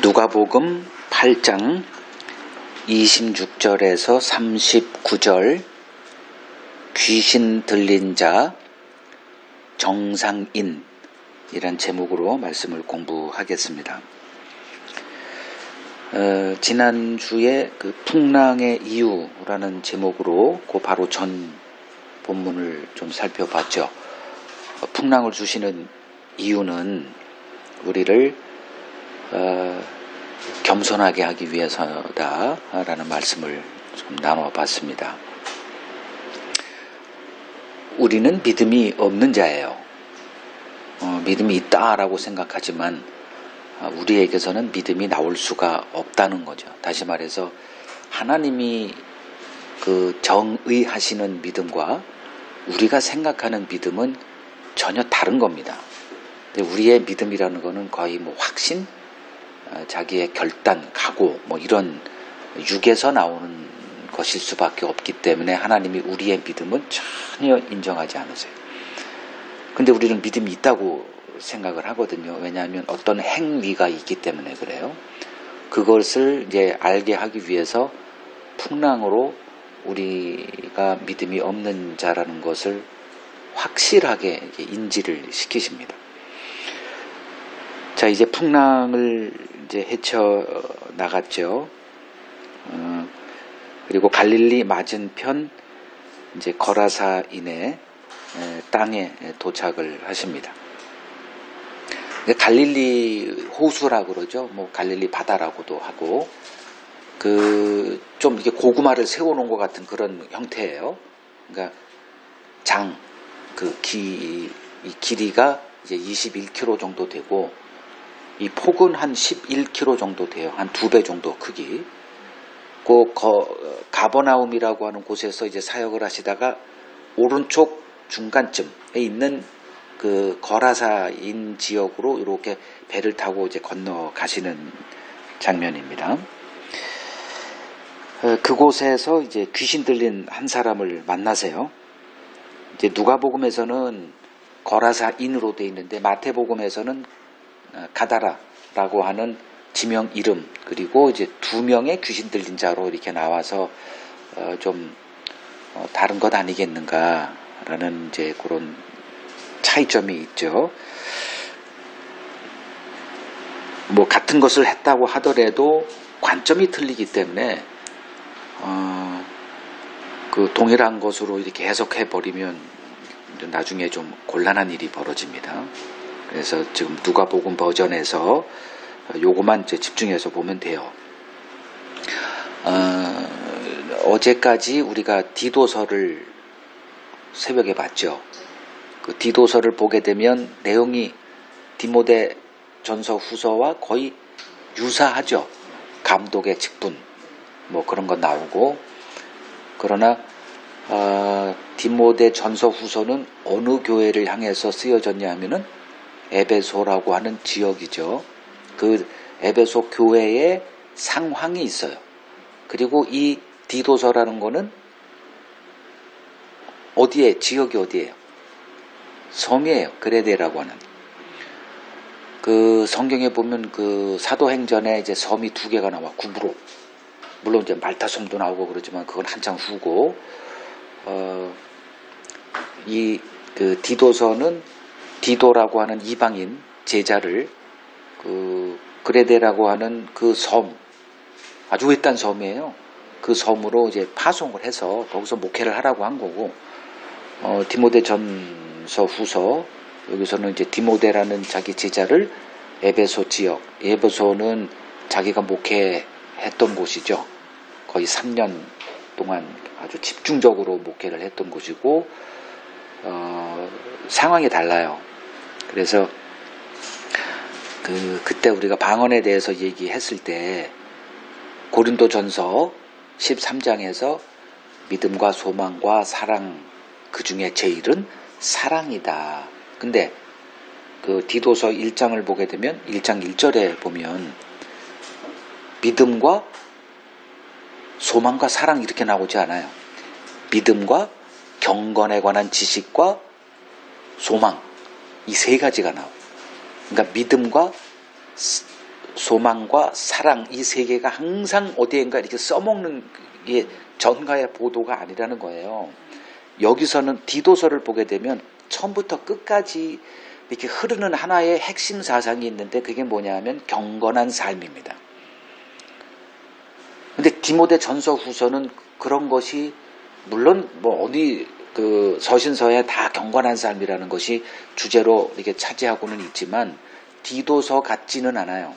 누가복음 8장 26절에서 39절 귀신 들린 자 정상인 이란 제목으로 말씀을 공부하겠습니다. 지난주에 그 풍랑의 이유라는 제목으로 그 바로 전 본문을 좀 살펴봤죠. 풍랑을 주시는 이유는 우리를 겸손하게 하기 위해서다라는 말씀을 좀 나눠봤습니다. 우리는 믿음이 없는 자예요. 믿음이 있다라고 생각하지만 우리에게서는 믿음이 나올 수가 없다는 거죠. 다시 말해서 하나님이 그 정의하시는 믿음과 우리가 생각하는 믿음은 전혀 다른 겁니다. 근데 우리의 믿음이라는 거는 거의 확신, 자기의 결단, 각오 이런 육에서 나오는 것일 수밖에 없기 때문에 하나님이 우리의 믿음은 전혀 인정하지 않으세요. 근데 우리는 믿음이 있다고 생각을 하거든요. 왜냐하면 어떤 행위가 있기 때문에 그래요. 그것을 이제 알게 하기 위해서 풍랑으로 우리가 믿음이 없는 자라는 것을 확실하게 인지를 시키십니다. 자, 이제 풍랑을 이제 헤쳐 나갔죠. 그리고 갈릴리 맞은편 이제 거라사인의 땅에 도착을 하십니다. 갈릴리 호수라고 그러죠. 갈릴리 바다라고도 하고 좀 이렇게 고구마를 세워놓은 것 같은 그런 형태예요. 그러니까 이 길이가 이제 21km 정도 되고 이 폭은 한 11km 정도 돼요. 한 2배 정도 크기. 가버나움이라고 하는 곳에서 이제 사역을 하시다가 오른쪽 중간쯤에 있는 그 거라사인 지역으로 이렇게 배를 타고 이제 건너가시는 장면입니다. 그곳에서 이제 귀신 들린 한 사람을 만나세요. 이제 누가복음에서는 거라사인으로 되어 있는데 마태복음에서는 가다라라고 하는 지명 이름, 그리고 이제 2명의 귀신 들린 자로 이렇게 나와서 좀 다른 것 아니겠는가라는 이제 그런 차이점이 있죠. 같은 것을 했다고 하더라도 관점이 틀리기 때문에 그 동일한 것으로 이렇게 해석해 버리면 나중에 좀 곤란한 일이 벌어집니다. 그래서 지금 누가복음 버전에서 요거만 이제 집중해서 보면 돼요. 어제까지 우리가 디도서를 새벽에 봤죠. 그 디도서를 보게 되면 내용이 디모데 전서 후서와 거의 유사하죠. 감독의 직분 그런 거 나오고, 그러나 디모데 전서 후서는 어느 교회를 향해서 쓰여졌냐 하면은 에베소라고 하는 지역이죠. 그 에베소 교회의 상황이 있어요. 그리고 이 디도서라는 거는 지역이 어디예요? 섬이에요. 그레데라고 하는. 그 성경에 보면 그 사도행전에 이제 섬이 2개가 나와, 구브로. 물론 이제 말타 섬도 나오고 그러지만 그건 한참 후고, 이 그 디도서는 디도라고 하는 이방인 제자를 그 그레데라고 하는 그 섬, 아주 외딴 섬이에요. 그 섬으로 이제 파송을 해서 거기서 목회를 하라고 한 거고, 디모데 전서 후서, 여기서는 이제 디모데라는 자기 제자를 에베소 지역, 에베소는 자기가 목회했던 곳이죠. 거의 3년 동안 아주 집중적으로 목회를 했던 곳이고, 상황이 달라요. 그래서 그때 우리가 방언에 대해서 얘기했을 때 고린도전서 13장에서 믿음과 소망과 사랑, 그 중에 제일은 사랑이다. 근데 그 디도서 1장을 보게 되면 1장 1절에 보면 믿음과 소망과 사랑 이렇게 나오지 않아요. 믿음과 경건에 관한 지식과 소망, 이 3가지가 나와요. 그러니까 믿음과 소망과 사랑 이 세 개가 항상 어디엔가 이렇게 써먹는 게 전가의 보도가 아니라는 거예요. 여기서는 디도서를 보게 되면 처음부터 끝까지 이렇게 흐르는 하나의 핵심 사상이 있는데 그게 뭐냐면 경건한 삶입니다. 근데 디모데 전서 후서는 그런 것이 물론 뭐 어디 그 서신서에 다 경건한 삶이라는 것이 주제로 이렇게 차지하고는 있지만 디도서 같지는 않아요.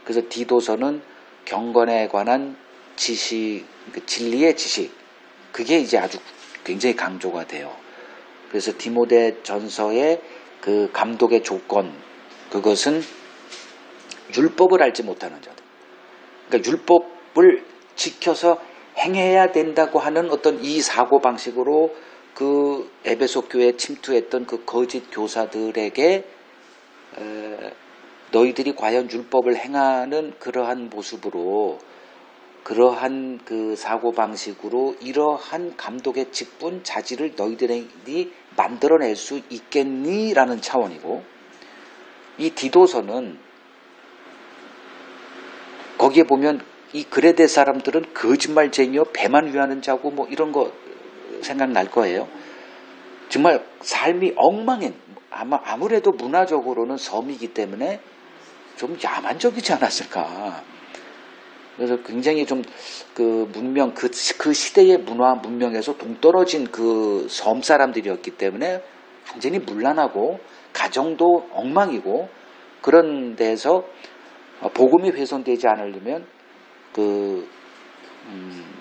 그래서 디도서는 경건에 관한 지식, 진리의 지식, 그게 이제 아주 굉장히 강조가 돼요. 그래서 디모데 전서의 그 감독의 조건, 그것은 율법을 알지 못하는 자들. 그러니까 율법을 지켜서 행해야 된다고 하는 어떤 이 사고방식으로 그 에베소 교회에 침투했던 그 거짓 교사들에게 너희들이 과연 율법을 행하는 그러한 모습으로 그러한 그 사고방식으로 이러한 감독의 직분 자질을 너희들이 만들어낼 수 있겠니? 라는 차원이고, 이 디도서는 거기에 보면 이 그레데 사람들은 거짓말쟁이요 배만 위하는 자고 뭐 이런 거 생각날 거예요. 정말 삶이 엉망인, 아무래도 문화적으로는 섬이기 때문에 좀 야만적이지 않았을까. 그래서 굉장히 좀 그 문명, 그 시대의 문화 문명에서 동떨어진 그 섬 사람들이었기 때문에 완전히 문란하고 가정도 엉망이고, 그런 데서 복음이 훼손되지 않으려면 그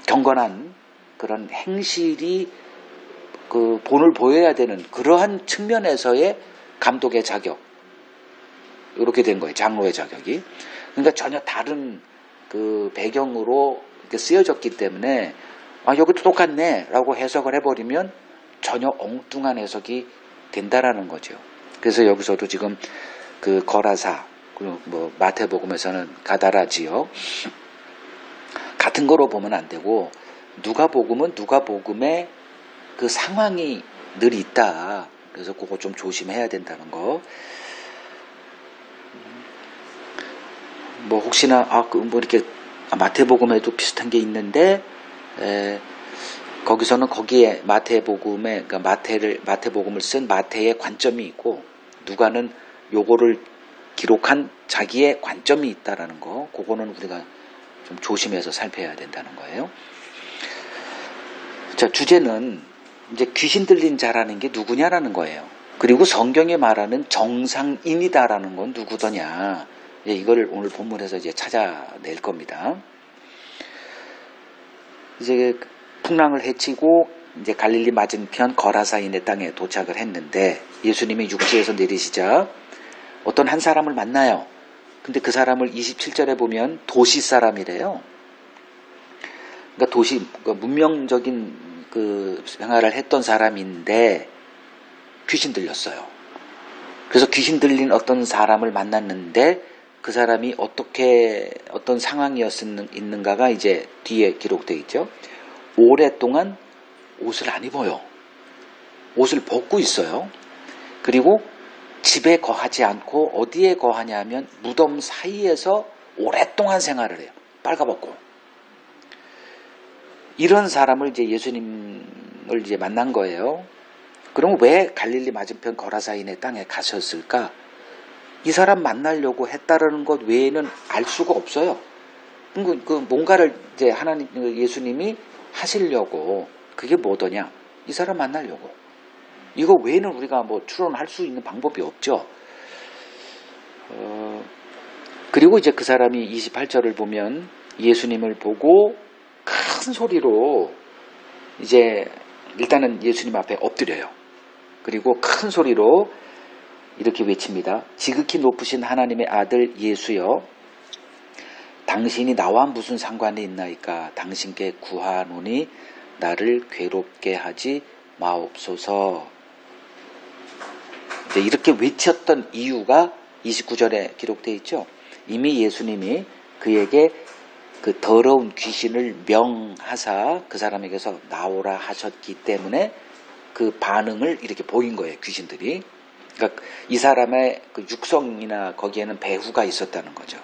경건한 그런 행실이 그 본을 보여야 되는 그러한 측면에서의 감독의 자격, 이렇게 된 거예요. 장로의 자격이. 그러니까 전혀 다른 그 배경으로 이렇게 쓰여졌기 때문에 여기도 똑같네 라고 해석을 해버리면 전혀 엉뚱한 해석이 된다라는 거죠. 그래서 여기서도 지금 그 거라사, 그리고 뭐 마태복음에서는 가다라 지역 같은 거로 보면 안 되고, 누가복음은 누가복음의 그 상황이 늘 있다. 그래서 그거 좀 조심해야 된다는 거. 뭐 혹시나 뭐 이렇게 마태복음에도 비슷한 게 있는데 거기서는 거기에 마태복음에, 그러니까 마태복음을 쓴 마태의 관점이 있고, 누가는 요거를 기록한 자기의 관점이 있다라는 거. 그거는 우리가 좀 조심해서 살펴야 된다는 거예요. 자, 주제는 이제 귀신 들린 자라는 게 누구냐라는 거예요. 그리고 성경에 말하는 정상인이다라는 건 누구더냐. 이걸 오늘 본문에서 이제 찾아낼 겁니다. 이제 풍랑을 헤치고 이제 갈릴리 맞은편 거라사인의 땅에 도착을 했는데, 예수님이 육지에서 내리시자 어떤 한 사람을 만나요. 근데 그 사람을 27절에 보면 도시 사람이래요. 그러니까 문명적인 그 생활을 했던 사람인데 귀신 들렸어요. 그래서 귀신 들린 어떤 사람을 만났는데 그 사람이 어떤 상황이었는가가 이제 뒤에 기록되어 있죠. 오랫동안 옷을 안 입어요. 옷을 벗고 있어요. 그리고 집에 거하지 않고 어디에 거하냐면 무덤 사이에서 오랫동안 생활을 해요. 빨가벗고. 이런 사람을 이제 예수님을 이제 만난 거예요. 그럼 왜 갈릴리 맞은편 거라사인의 땅에 가셨을까? 이 사람 만나려고 했다라는 것 외에는 알 수가 없어요. 그 뭔가를 이제 예수님이 하시려고, 그게 뭐더냐? 이 사람 만나려고. 이거 외에는 우리가 뭐 추론할 수 있는 방법이 없죠. 그리고 이제 그 사람이 28절을 보면 예수님을 보고 큰 소리로 이제 일단은 예수님 앞에 엎드려요. 그리고 큰 소리로 이렇게 외칩니다. 지극히 높으신 하나님의 아들 예수여, 당신이 나와 무슨 상관이 있나이까? 당신께 구하노니 나를 괴롭게 하지 마옵소서. 이렇게 외쳤던 이유가 29절에 기록되어 있죠. 이미 예수님이 그에게 그 더러운 귀신을 명하사 그 사람에게서 나오라 하셨기 때문에 그 반응을 이렇게 보인 거예요. 귀신들이. 그러니까 이 사람의 그 육성이나 거기에는 배후가 있었다는 거죠.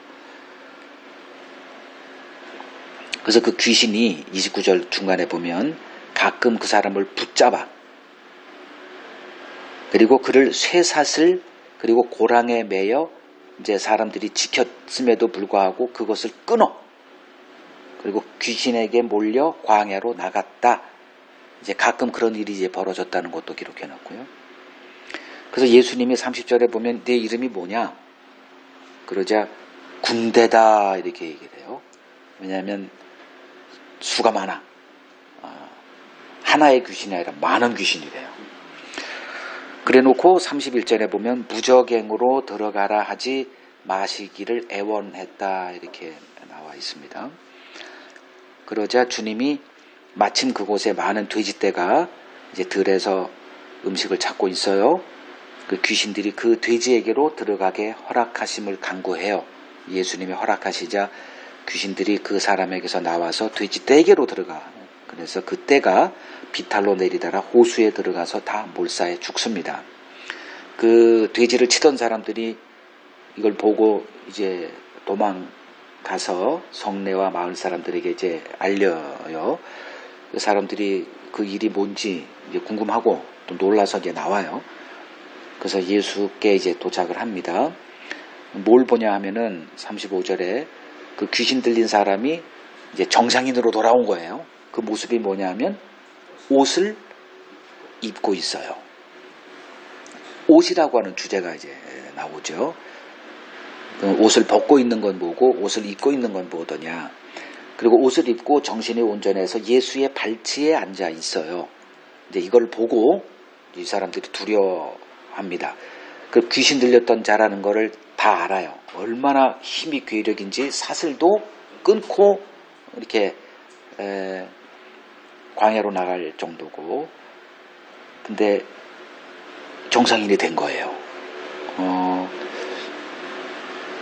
그래서 그 귀신이 29절 중간에 보면 가끔 그 사람을 붙잡아 그리고 그를 쇠사슬 그리고 고랑에 매여 이제 사람들이 지켰음에도 불구하고 그것을 끊어 그리고 귀신에게 몰려 광야로 나갔다. 이제 가끔 그런 일이 이제 벌어졌다는 것도 기록해 놨고요. 그래서 예수님이 30절에 보면 내 이름이 뭐냐? 그러자 군대다 이렇게 얘기를 해요. 왜냐하면 수가 많아. 하나의 귀신이 아니라 많은 귀신이래요. 그래 놓고 31절에 보면 무적행으로 들어가라 하지 마시기를 애원했다 이렇게 나와 있습니다. 그러자 주님이 마침 그곳에 많은 돼지떼가 이제 들에서 음식을 찾고 있어요. 그 귀신들이 그 돼지에게로 들어가게 허락하심을 간구해요. 예수님이 허락하시자 귀신들이 그 사람에게서 나와서 돼지떼에게로 들어가. 그래서 그 떼가 비탈로 내리다가 호수에 들어가서 다 몰사해 죽습니다. 그 돼지를 치던 사람들이 이걸 보고 이제 도망가서 성내와 마을 사람들에게 이제 알려요. 그 사람들이 그 일이 뭔지 이제 궁금하고 또 놀라서 이제 나와요. 그래서 예수께 이제 도착을 합니다. 뭘 보냐 하면은 35절에 그 귀신 들린 사람이 이제 정상인으로 돌아온 거예요. 그 모습이 뭐냐 하면 옷을 입고 있어요. 옷이라고 하는 주제가 이제 나오죠. 옷을 벗고 있는 건 뭐고 옷을 입고 있는 건 뭐더냐. 그리고 옷을 입고 정신이 온전해서 예수의 발치에 앉아 있어요. 이제 이걸 보고 이 사람들이 두려워합니다. 그 귀신 들렸던 자라는 거를 다 알아요. 얼마나 힘이 괴력인지 사슬도 끊고 이렇게 광야로 나갈 정도고, 근데 정상인이 된 거예요.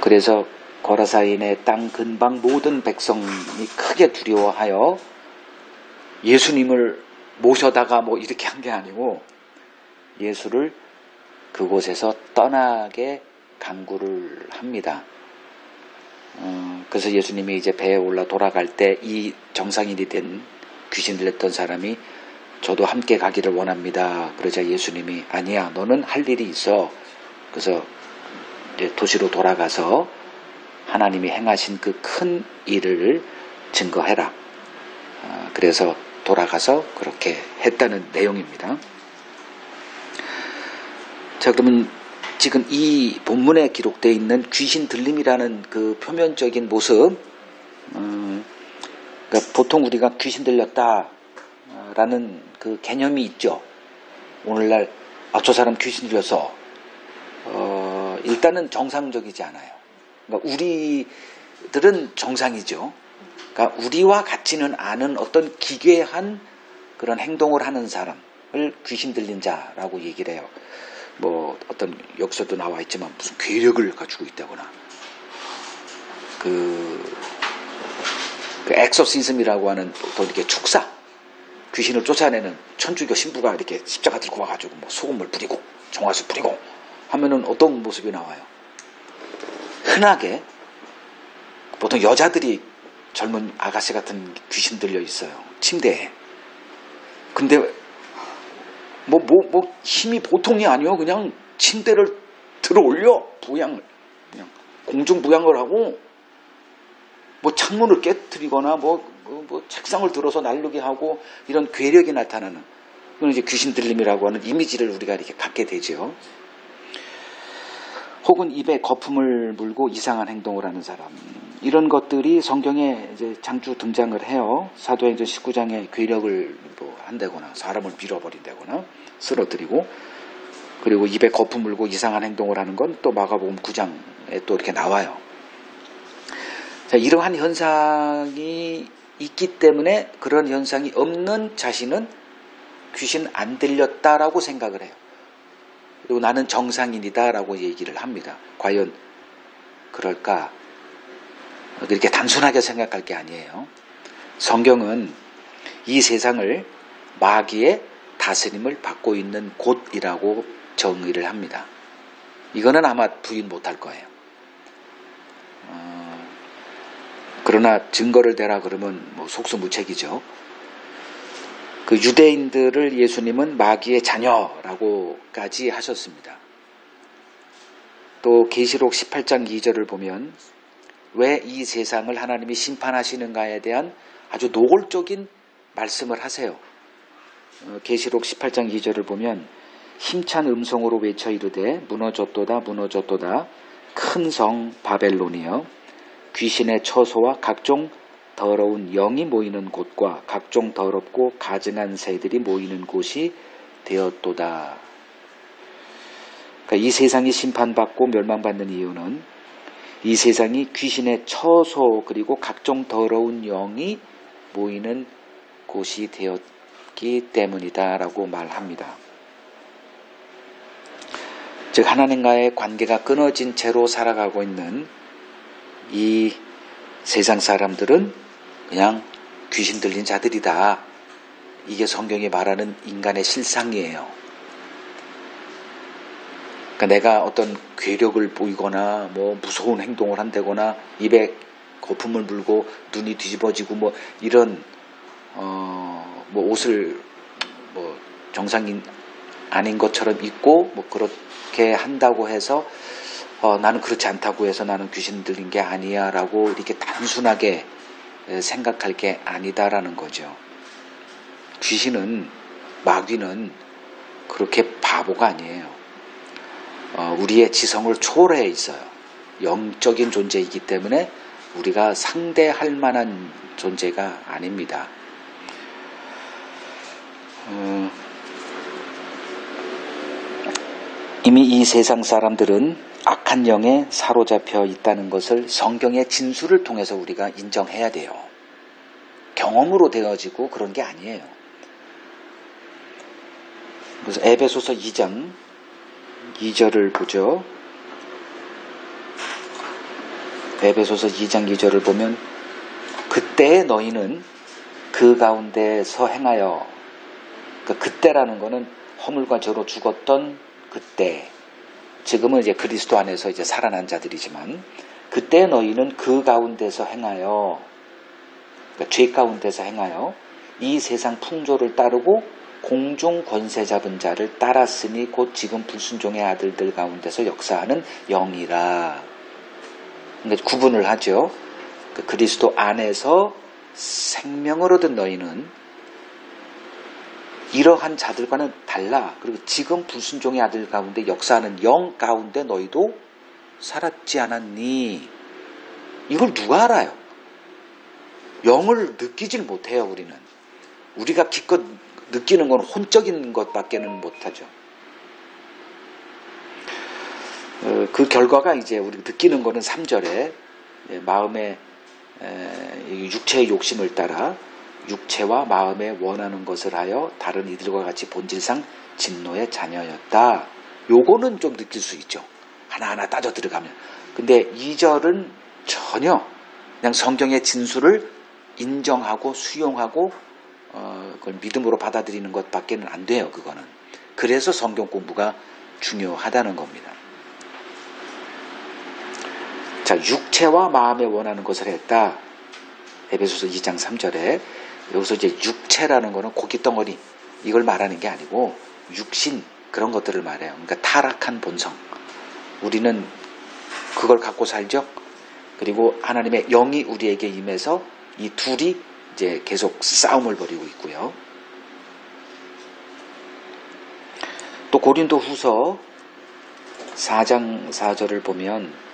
그래서 거라사인의 땅 근방 모든 백성이 크게 두려워하여 예수님을 모셔다가 뭐 이렇게 한 게 아니고 예수를 그곳에서 떠나게 간구를 합니다. 그래서 예수님이 이제 배에 올라 돌아갈 때 이 정상인이 된 귀신 들렸던 사람이 저도 함께 가기를 원합니다. 그러자 예수님이 아니야, 너는 할 일이 있어. 그래서 이제 도시로 돌아가서 하나님이 행하신 그 큰 일을 증거해라. 그래서 돌아가서 그렇게 했다는 내용입니다. 자, 그러면 지금 이 본문에 기록되어 있는 귀신 들림이라는 그 표면적인 모습, 그러니까 보통 우리가 귀신 들렸다라는 그 개념이 있죠. 오늘날 저 사람 귀신 들려서 일단은 정상적이지 않아요. 그러니까 우리들은 정상이죠. 그러니까 우리와 같지는 않은 어떤 기괴한 그런 행동을 하는 사람을 귀신 들린 자라고 얘기를 해요. 뭐 어떤 역사도 나와 있지만 무슨 괴력을 가지고 있다거나 그 엑소시즘이라고 하는 또 이렇게 축사, 귀신을 쫓아내는 천주교 신부가 이렇게 십자가 들고 와가지고 뭐 소금을 뿌리고 정화수 뿌리고 하면은 어떤 모습이 나와요? 흔하게 보통 여자들이 젊은 아가씨 같은 귀신 들려 있어요. 침대에. 근데 뭐 힘이 보통이 아니요. 그냥 침대를 들어 올려 부양을 그냥 공중 부양을 하고 뭐 창문을 깨뜨리거나 뭐 책상을 들어서 날르게 하고 이런 괴력이 나타나는 그건 이제 귀신 들림이라고 하는 이미지를 우리가 이렇게 갖게 되죠. 혹은 입에 거품을 물고 이상한 행동을 하는 사람, 이런 것들이 성경에 이제 장주 등장을 해요. 사도행전 19장에 괴력을 뭐 한다거나 사람을 밀어버린다거나 쓰러뜨리고, 그리고 입에 거품 물고 이상한 행동을 하는 건 또 마가복음 9장에 또 이렇게 나와요. 자, 이러한 현상이 있기 때문에 그런 현상이 없는 자신은 귀신 안 들렸다라고 생각을 해요. 그리고 나는 정상인이다라고 얘기를 합니다. 과연 그럴까? 이렇게 단순하게 생각할 게 아니에요. 성경은 이 세상을 마귀의 다스림을 받고 있는 곳이라고 정의를 합니다. 이거는 아마 부인 못할 거예요. 그러나 증거를 대라 그러면 뭐 속수무책이죠. 그 유대인들을 예수님은 마귀의 자녀라고까지 하셨습니다. 또 계시록 18장 2절을 보면 왜 이 세상을 하나님이 심판하시는가에 대한 아주 노골적인 말씀을 하세요. 계시록 18장 2절을 보면 힘찬 음성으로 외쳐 이르되 무너졌도다 무너졌도다 큰 성 바벨론이여 귀신의 처소와 각종 더러운 영이 모이는 곳과 각종 더럽고 가증한 새들이 모이는 곳이 되었도다. 그러니까 이 세상이 심판받고 멸망받는 이유는 이 세상이 귀신의 처소 그리고 각종 더러운 영이 모이는 곳이 되었기 때문이다라고 말합니다. 즉 하나님과의 관계가 끊어진 채로 살아가고 있는 이 세상 사람들은 그냥 귀신 들린 자들이다. 이게 성경이 말하는 인간의 실상이에요. 그러니까 내가 어떤 괴력을 보이거나 뭐 무서운 행동을 한다거나 입에 거품을 물고 눈이 뒤집어지고 뭐 이런 뭐 옷을 뭐 정상인 아닌 것처럼 입고 뭐 그렇게 한다고 해서 나는 그렇지 않다고 해서 나는 귀신 들린 게 아니야 라고 이렇게 단순하게 생각할 게 아니다라는 거죠. 귀신은 마귀는 그렇게 바보가 아니에요. 우리의 지성을 초월해 있어요. 영적인 존재이기 때문에 우리가 상대할 만한 존재가 아닙니다. 이미 이 세상 사람들은 악한 영에 사로잡혀 있다는 것을 성경의 진술을 통해서 우리가 인정해야 돼요. 경험으로 되어지고 그런 게 아니에요. 그래서 에베소서 2장 2절을 보죠. 에베소서 2장 2절을 보면 그때의 너희는 그 가운데서 행하여 그러니까 그때라는 거는 허물과 죄로 죽었던 그때 지금은 이제 그리스도 안에서 이제 살아난 자들이지만 그때 너희는 그 가운데서 행하여 그러니까 죄 가운데서 행하여 이 세상 풍조를 따르고 공중 권세 잡은 자를 따랐으니 곧 지금 불순종의 아들들 가운데서 역사하는 영이라. 그러니까 구분을 하죠. 그리스도 안에서 생명을 얻은 너희는 이러한 자들과는 달라. 그리고 지금 불순종의 아들 가운데 역사하는 영 가운데 너희도 살았지 않았니? 이걸 누가 알아요? 영을 느끼질 못해요. 우리는. 우리가 기껏 느끼는 건 혼적인 것밖에는 못하죠. 그 결과가 이제 우리가 느끼는 거는 3절에 마음의 육체의 욕심을 따라 육체와 마음에 원하는 것을 하여 다른 이들과 같이 본질상 진노의 자녀였다. 요거는 좀 느낄 수 있죠. 하나하나 따져 들어가면. 근데 2절은 전혀 그냥 성경의 진술을 인정하고 수용하고 그걸 믿음으로 받아들이는 것밖에는 안 돼요. 그거는. 그래서 성경 공부가 중요하다는 겁니다. 자, 육체와 마음에 원하는 것을 했다. 에베소서 2장 3절에 여기서 이제 육체라는 거는 고깃덩어리 이걸 말하는 게 아니고 육신 그런 것들을 말해요. 그러니까 타락한 본성. 우리는 그걸 갖고 살죠. 그리고 하나님의 영이 우리에게 임해서 이 둘이 이제 계속 싸움을 벌이고 있고요. 또 고린도 후서 4장 4절을 보면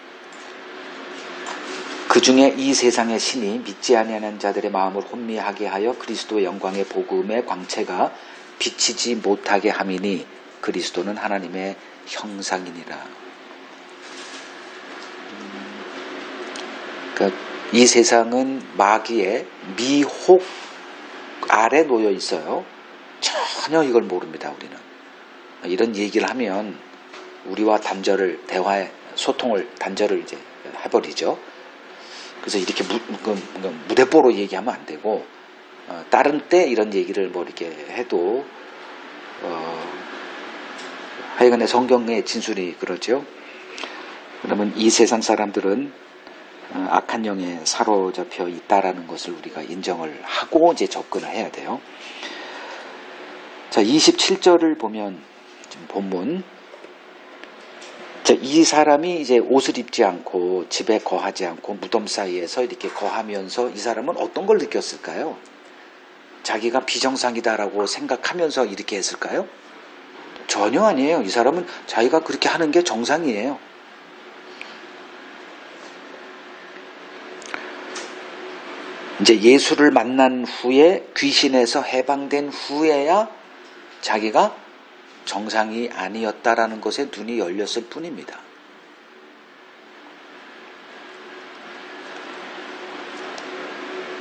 그 중에 이 세상의 신이 믿지 아니하는 자들의 마음을 혼미하게 하여 그리스도의 영광의 복음의 광채가 비치지 못하게 함이니 그리스도는 하나님의 형상이니라. 그러니까 이 세상은 마귀의 미혹 아래 놓여 있어요. 전혀 이걸 모릅니다. 우리는. 이런 얘기를 하면 우리와 대화에 소통을 단절을 이제 해버리죠. 그래서 이렇게 무대뽀로 얘기하면 안 되고 다른 때 이런 얘기를 뭐 이렇게 해도 하여간에 성경의 진술이 그러죠. 그러면 이 세상 사람들은 악한 영에 사로잡혀 있다라는 것을 우리가 인정을 하고 이제 접근을 해야 돼요. 자, 27절을 보면 지금 본문. 자, 이 사람이 이제 옷을 입지 않고 집에 거하지 않고 무덤 사이에서 이렇게 거하면서 이 사람은 어떤 걸 느꼈을까요? 자기가 비정상이다라고 생각하면서 이렇게 했을까요? 전혀 아니에요. 이 사람은 자기가 그렇게 하는 게 정상이에요. 이제 예수를 만난 후에 귀신에서 해방된 후에야 자기가 정상이 아니었다라는 것에 눈이 열렸을 뿐입니다.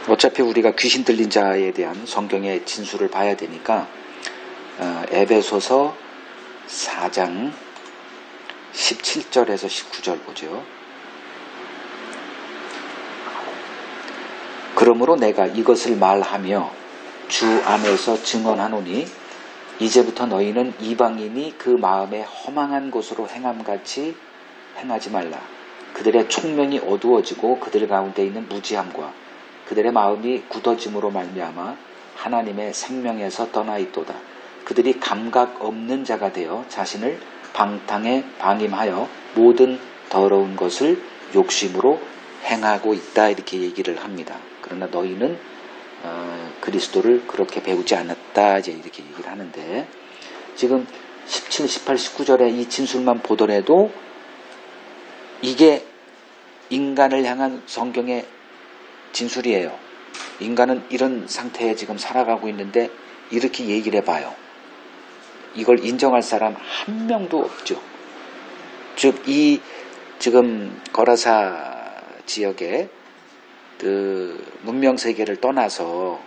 어차피 우리가 귀신 들린 자에 대한 성경의 진술을 봐야 되니까 에베소서 4장 17절에서 19절 보죠. 그러므로 내가 이것을 말하며 주 안에서 증언하노니 이제부터 너희는 이방인이 그 마음에 허망한 것으로 행함같이 행하지 말라. 그들의 총명이 어두워지고 그들 가운데 있는 무지함과 그들의 마음이 굳어짐으로 말미암아 하나님의 생명에서 떠나 있도다. 그들이 감각 없는 자가 되어 자신을 방탕에 방임하여 모든 더러운 것을 욕심으로 행하고 있다. 이렇게 얘기를 합니다. 그러나 너희는 그리스도를 그렇게 배우지 않았다. 이제 이렇게 얘기를 하는데 지금 17, 18, 19절의 이 진술만 보더라도 이게 인간을 향한 성경의 진술이에요. 인간은 이런 상태에 지금 살아가고 있는데 이렇게 얘기를 해봐요. 이걸 인정할 사람 한 명도 없죠. 즉, 이 지금 거라사 지역에 그 문명 세계를 떠나서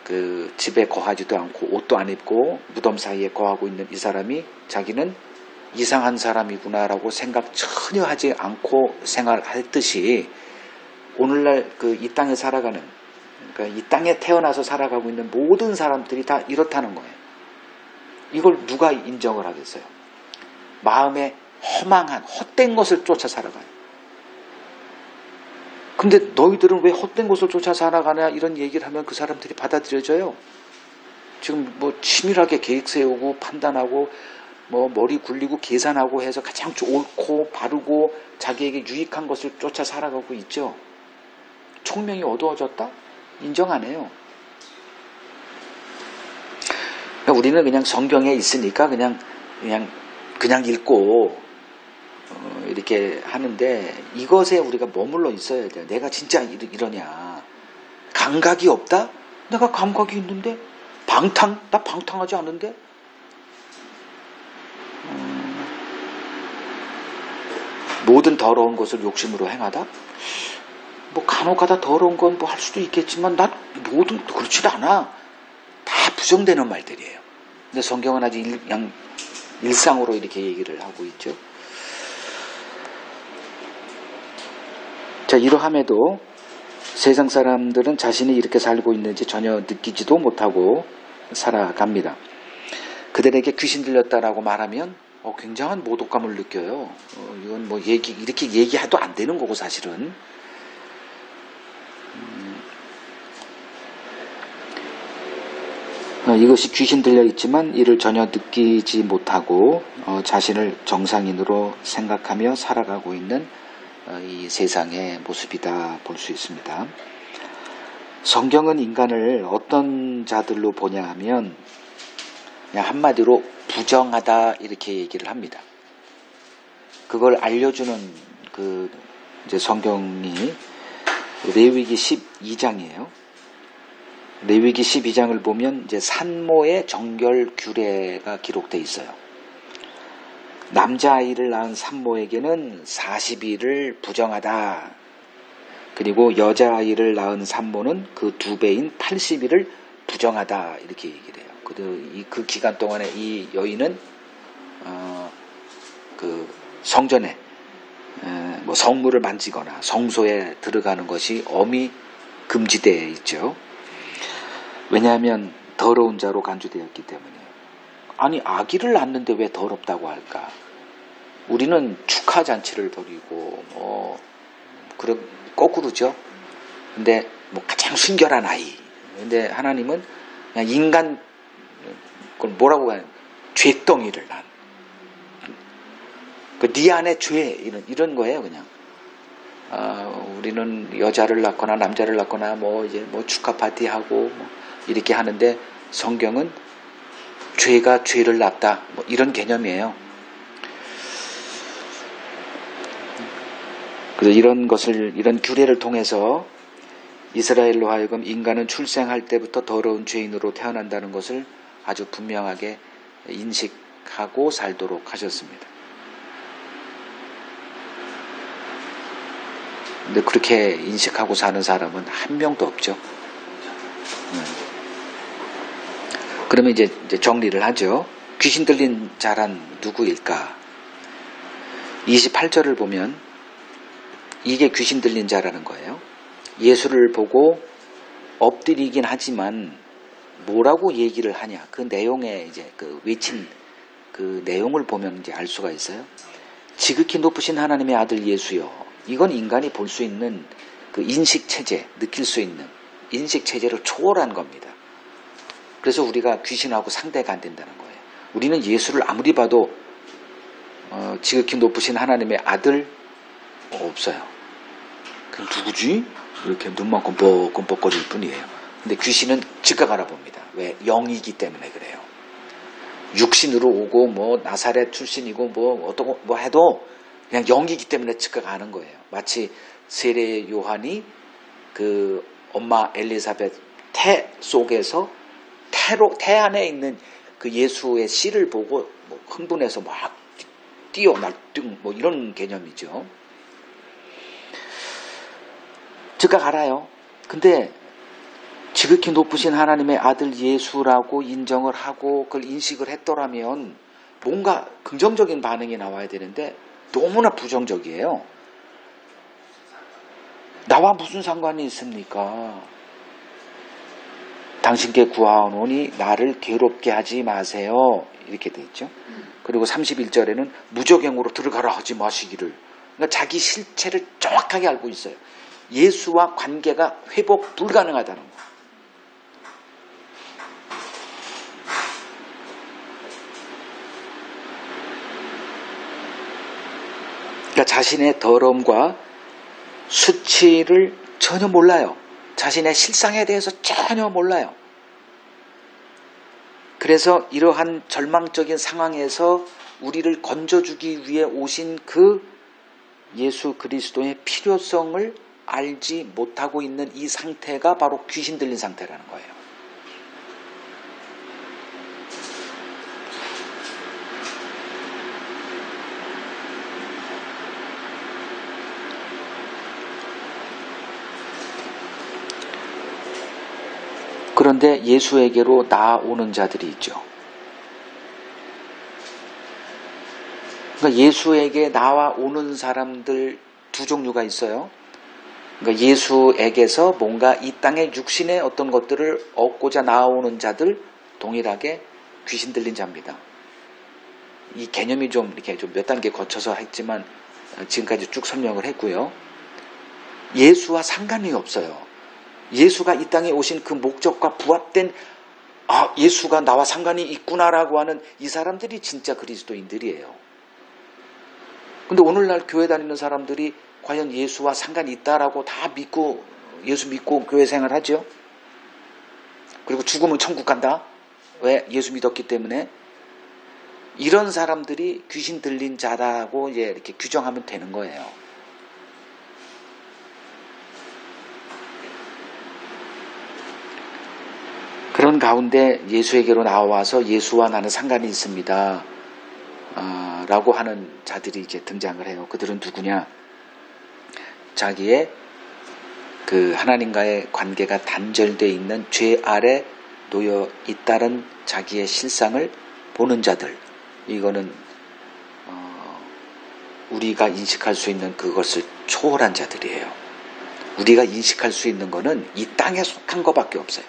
그 집에 거하지도 않고 옷도 안 입고 무덤 사이에 거하고 있는 이 사람이 자기는 이상한 사람이구나라고 생각 전혀 하지 않고 생활할 듯이 오늘날 그 이 땅에 살아가는, 그러니까 이 땅에 태어나서 살아가고 있는 모든 사람들이 다 이렇다는 거예요. 이걸 누가 인정을 하겠어요? 마음에 허망한 헛된 것을 쫓아 살아가요. 근데 너희들은 왜 헛된 것을 쫓아 살아가냐 이런 얘기를 하면 그 사람들이 받아들여져요. 지금 뭐 치밀하게 계획 세우고 판단하고 뭐 머리 굴리고 계산하고 해서 가장 옳고 바르고 자기에게 유익한 것을 쫓아 살아가고 있죠. 총명이 어두워졌다? 인정 안 해요. 그러니까 우리는 그냥 성경에 있으니까 그냥 읽고 이렇게 하는데 이것에 우리가 머물러 있어야 돼요. 내가 진짜 이러냐? 감각이 없다? 내가 감각이 있는데? 나 방탕하지 않은데? 모든 더러운 것을 욕심으로 행하다? 뭐 간혹가다 더러운 건 뭐 할 수도 있겠지만 난 모든 그렇지 않아. 다 부정되는 말들이에요. 근데 성경은 아주 그냥 일상으로 이렇게 얘기를 하고 있죠. 자, 이러함에도 세상 사람들은 자신이 이렇게 살고 있는지 전혀 느끼지도 못하고 살아갑니다. 그들에게 귀신 들렸다라고 말하면 굉장한 모독감을 느껴요. 이건 뭐 이렇게 얘기해도 안 되는 거고 사실은. 이것이 귀신 들려 있지만 이를 전혀 느끼지 못하고 자신을 정상인으로 생각하며 살아가고 있는 이 세상의 모습이다 볼 수 있습니다. 성경은 인간을 어떤 자들로 보냐 하면 그냥 한마디로 부정하다 이렇게 얘기를 합니다. 그걸 알려주는 이제 성경이 레위기 12장이에요. 레위기 12장을 보면 이제 산모의 정결 규례가 기록되어 있어요. 남자아이를 낳은 산모에게는 40일을 부정하다. 그리고 여자아이를 낳은 산모는 그 2배인 80일을 부정하다. 이렇게 얘기를 해요. 그 기간 동안에 이 여인은 그 성전에 뭐 성물을 만지거나 성소에 들어가는 것이 엄히 금지되어 있죠. 왜냐하면 더러운 자로 간주되었기 때문이에요. 아니 아기를 낳는데 왜 더럽다고 할까? 우리는 축하잔치를 벌이고 거꾸로죠. 근데 뭐 가장 순결한 아이. 근데 하나님은 그냥 인간, 그걸 뭐라고 하냐, 죄덩이를 난. 네 안에 죄, 이런 거예요, 그냥. 우리는 여자를 낳거나 남자를 낳거나 이제 축하 파티하고 이렇게 하는데 성경은 죄가 죄를 낳다, 이런 개념이에요. 그래서 이런 규례를 통해서 이스라엘로 하여금 인간은 출생할 때부터 더러운 죄인으로 태어난다는 것을 아주 분명하게 인식하고 살도록 하셨습니다. 근데 그렇게 인식하고 사는 사람은 한 명도 없죠. 그러면 이제 정리를 하죠. 귀신 들린 자란 누구일까? 28절을 보면 이게 귀신 들린 자라는 거예요. 예수를 보고 엎드리긴 하지만 뭐라고 얘기를 하냐? 그 내용에 이제 그 외친 그 내용을 보면 이제 알 수가 있어요. 지극히 높으신 하나님의 아들 예수여. 이건 인간이 볼 수 있는 그 인식 체제, 느낄 수 있는 인식 체제를 초월한 겁니다. 그래서 우리가 귀신하고 상대가 안 된다는 거예요. 우리는 예수를 아무리 봐도 지극히 높으신 하나님의 아들 없어요. 그럼 누구지? 이렇게 눈만 껌뻑껌뻑거릴 뿐이에요. 근데 귀신은 즉각 알아봅니다. 왜? 영이기 때문에 그래요. 육신으로 오고 나사렛 출신이고 어떻고 해도 그냥 영이기 때문에 즉각 아는 거예요. 마치 세례 요한이 그 엄마 엘리사벳 태 속에서 태 안에 있는 그 예수의 씨를 보고 흥분해서 막 뛰어 날뛰고 이런 개념이죠. 즉각 알아요. 근데 지극히 높으신 하나님의 아들 예수라고 인정을 하고 그걸 인식을 했더라면 뭔가 긍정적인 반응이 나와야 되는데 너무나 부정적이에요. 나와 무슨 상관이 있습니까? 당신께 구하오니 나를 괴롭게 하지 마세요. 이렇게 돼 있죠. 그리고 31절에는 무저갱으로 들어가라 하지 마시기를. 그러니까 자기 실체를 정확하게 알고 있어요. 예수와 관계가 회복 불가능하다는 거. 그러니까 자신의 더러움과 수치를 전혀 몰라요. 자신의 실상에 대해서 전혀 몰라요. 그래서 이러한 절망적인 상황에서 우리를 건져주기 위해 오신 그 예수 그리스도의 필요성을 알지 못하고 있는 이 상태가 바로 귀신 들린 상태라는 거예요. 그런데 예수에게로 나아오는 자들이 있죠. 그러니까 예수에게 나와오는 사람들 두 종류가 있어요. 그러니까 예수에게서 뭔가 이 땅의 육신의 어떤 것들을 얻고자 나아오는 자들, 동일하게 귀신 들린 자입니다. 이 개념이 좀 이렇게 좀 몇 단계 거쳐서 했지만 지금까지 쭉 설명을 했고요. 예수와 상관이 없어요. 예수가 이 땅에 오신 그 목적과 부합된 예수가 나와 상관이 있구나라고 하는 이 사람들이 진짜 그리스도인들이에요. 근데 오늘날 교회 다니는 사람들이 과연 예수와 상관이 있다라고 다 믿고 예수 믿고 교회 생활하죠. 그리고 죽으면 천국 간다. 왜? 예수 믿었기 때문에. 이런 사람들이 귀신 들린 자라고 이제 이렇게 규정하면 되는 거예요. 그런 가운데 예수에게로 나와서 예수와 나는 상관이 있습니다. 라고 하는 자들이 이제 등장을 해요. 그들은 누구냐? 자기의 그 하나님과의 관계가 단절되어 있는 죄 아래 놓여 있다는 자기의 실상을 보는 자들. 이거는 우리가 인식할 수 있는 그것을 초월한 자들이에요. 우리가 인식할 수 있는 거는 이 땅에 속한 것밖에 없어요.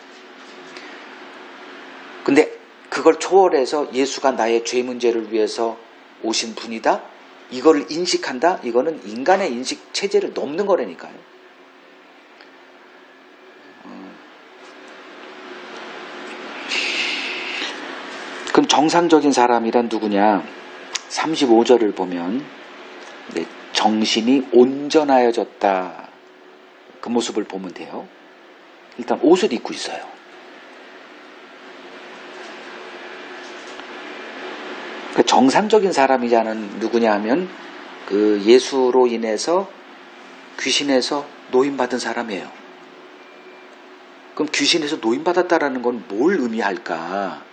근데 그걸 초월해서 예수가 나의 죄 문제를 위해서 오신 분이다? 이거를 인식한다? 이거는 인간의 인식 체제를 넘는 거라니까요. 정상적인 사람이란 누구냐? 35절을 보면 정신이 온전하여졌다. 그 모습을 보면 돼요. 일단 옷을 입고 있어요. 그 정상적인 사람이자는 누구냐 하면 그 예수로 인해서 귀신에서 노임받은 사람이에요. 그럼 귀신에서 노임받았다라는 건 뭘 의미할까?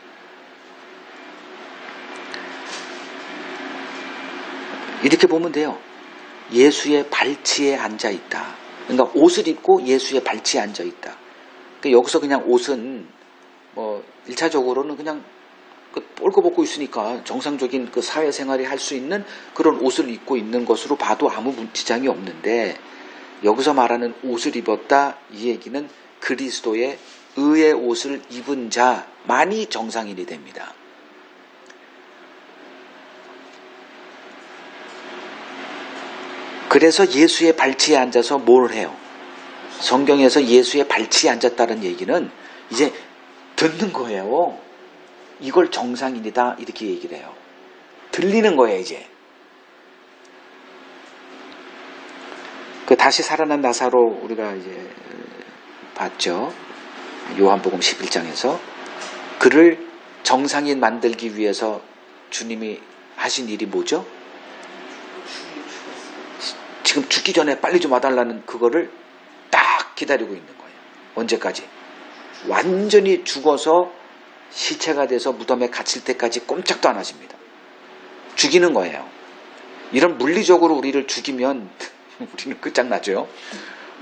이렇게 보면 돼요. 예수의 발치에 앉아 있다. 그러니까 옷을 입고 예수의 발치에 앉아 있다. 그러니까 여기서 그냥 옷은 뭐 1차적으로는 그냥 뻘거벗고 있으니까 정상적인 그 사회생활이 할 수 있는 그런 옷을 입고 있는 것으로 봐도 아무 지장이 없는데, 여기서 말하는 옷을 입었다 이 얘기는 그리스도의 의의 옷을 입은 자만이 정상인이 됩니다. 그래서 예수의 발치에 앉아서 뭘 해요? 성경에서 예수의 발치에 앉았다는 얘기는 이제 듣는 거예요. 이걸 정상인이다 이렇게 얘기를 해요. 들리는 거예요 이제. 그 다시 살아난 나사로 우리가 이제 봤죠. 요한복음 11장에서 그를 정상인 만들기 위해서 주님이 하신 일이 뭐죠? 지금 죽기 전에 빨리 좀 와달라는 그거를 딱 기다리고 있는 거예요. 언제까지? 완전히 죽어서 시체가 돼서 무덤에 갇힐 때까지 꼼짝도 안 하십니다. 죽이는 거예요. 이런 물리적으로 우리를 죽이면 우리는 끝장나죠.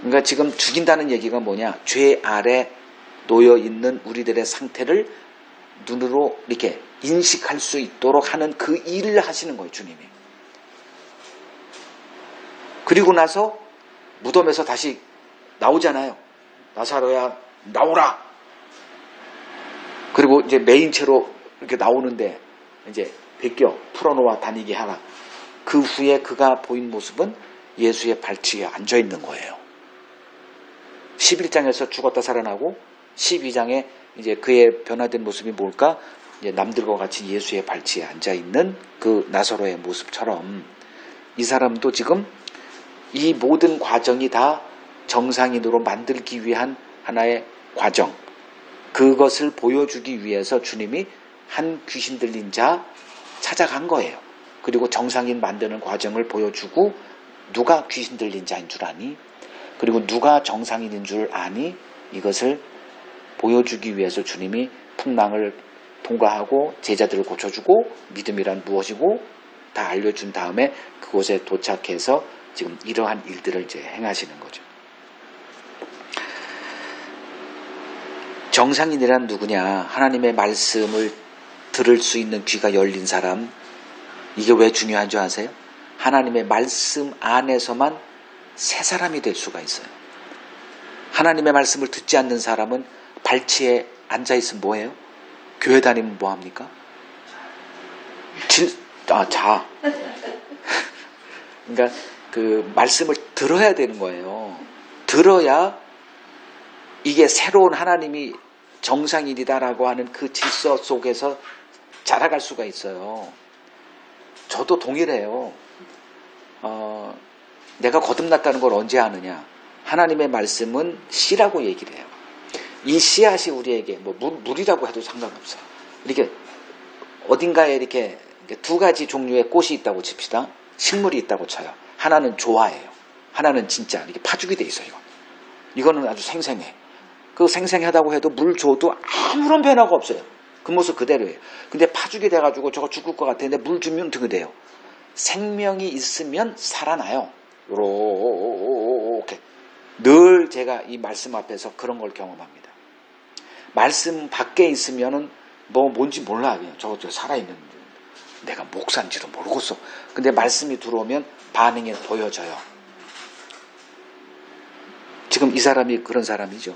그러니까 지금 죽인다는 얘기가 뭐냐? 죄 아래 놓여 있는 우리들의 상태를 눈으로 이렇게 인식할 수 있도록 하는 그 일을 하시는 거예요, 주님이. 그리고 나서 무덤에서 다시 나오잖아요. 나사로야 나오라. 그리고 이제 메인체로 이렇게 나오는데 이제 벗겨 풀어놓아 다니게 하라. 그 후에 그가 보인 모습은 예수의 발치에 앉아 있는 거예요. 11장에서 죽었다 살아나고 12장에 이제 그의 변화된 모습이 뭘까? 이제 남들과 같이 예수의 발치에 앉아 있는 그 나사로의 모습처럼 이 사람도 지금 이 모든 과정이 다 정상인으로 만들기 위한 하나의 과정, 그것을 보여주기 위해서 주님이 한 귀신 들린 자 찾아간 거예요. 그리고 정상인 만드는 과정을 보여주고 누가 귀신 들린 자인 줄 아니? 그리고 누가 정상인인 줄 아니? 이것을 보여주기 위해서 주님이 풍랑을 통과하고 제자들을 고쳐주고 믿음이란 무엇이고 다 알려준 다음에 그곳에 도착해서 지금 이러한 일들을 이제 행하시는 거죠. 정상인이란 누구냐? 하나님의 말씀을 들을 수 있는 귀가 열린 사람. 이게 왜 중요한 줄 아세요? 하나님의 말씀 안에서만 새 사람이 될 수가 있어요. 하나님의 말씀을 듣지 않는 사람은 발치에 앉아있으면 뭐해요? 교회 다니면 뭐합니까? 자. 그러니까 그 말씀을 들어야 되는 거예요. 들어야 이게 새로운 하나님이 정상인이다라고 하는 그 질서 속에서 자라갈 수가 있어요. 저도 동일해요. 내가 거듭났다는 걸 언제 아느냐? 하나님의 말씀은 씨라고 얘기를 해요. 이 씨앗이 우리에게 뭐 물이라고 해도 상관없어요. 이렇게 어딘가에 이렇게 두 가지 종류의 꽃이 있다고 칩시다. 식물이 있다고 쳐요. 하나는 조화예요. 하나는 진짜 이렇게 파죽이 돼 있어요. 이거는 아주 생생해. 그 생생하다고 해도 물 줘도 아무런 변화가 없어요. 그 모습 그대로예요. 근데 파죽이 돼가지고 저거 죽을 것 같은데 물 주면 어떻게 돼요? 생명이 있으면 살아나요. 이렇게 늘 제가 이 말씀 앞에서 그런 걸 경험합니다. 말씀 밖에 있으면은 뭐 뭔지 몰라. 그냥 저거 살아있는 내가 목사인지도 모르겠어. 근데 말씀이 들어오면 반응이 보여져요. 지금 이 사람이 그런 사람이죠.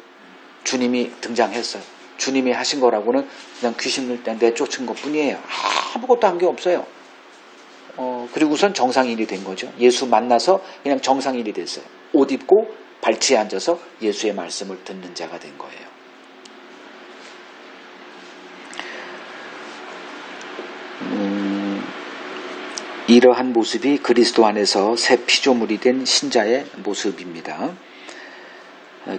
주님이 등장했어요. 주님이 하신 거라고는 그냥 귀신을 내쫓은 것 뿐이에요. 아무것도 한 게 없어요. 그리고선 정상인이 된 거죠. 예수 만나서 그냥 정상인이 됐어요. 옷 입고 발치에 앉아서 예수의 말씀을 듣는 자가 된 거예요. 이러한 모습이 그리스도 안에서 새 피조물이 된 신자의 모습입니다.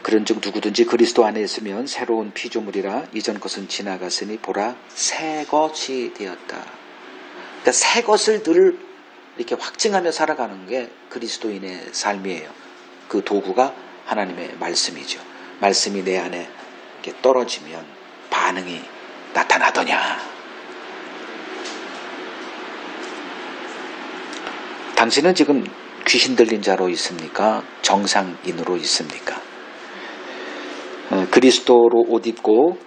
그런즉 누구든지 그리스도 안에 있으면 새로운 피조물이라 이전 것은 지나갔으니 보라 새 것이 되었다. 그러니까 새 것을 늘 이렇게 확증하며 살아가는 게 그리스도인의 삶이에요. 그 도구가 하나님의 말씀이죠. 말씀이 내 안에 이렇게 떨어지면 반응이 나타나더냐. 당신은 지금 귀신 들린 자로 있습니까? 정상인으로 있습니까? 그리스도로 옷 입고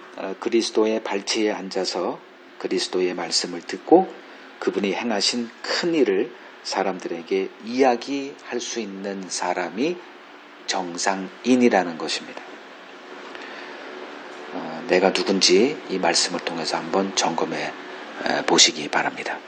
그리스도의 발치에 앉아서 그리스도의 말씀을 듣고 그분이 행하신 큰 일을 사람들에게 이야기할 수 있는 사람이 정상인이라는 것입니다. 내가 누군지 이 말씀을 통해서 한번 점검해 보시기 바랍니다.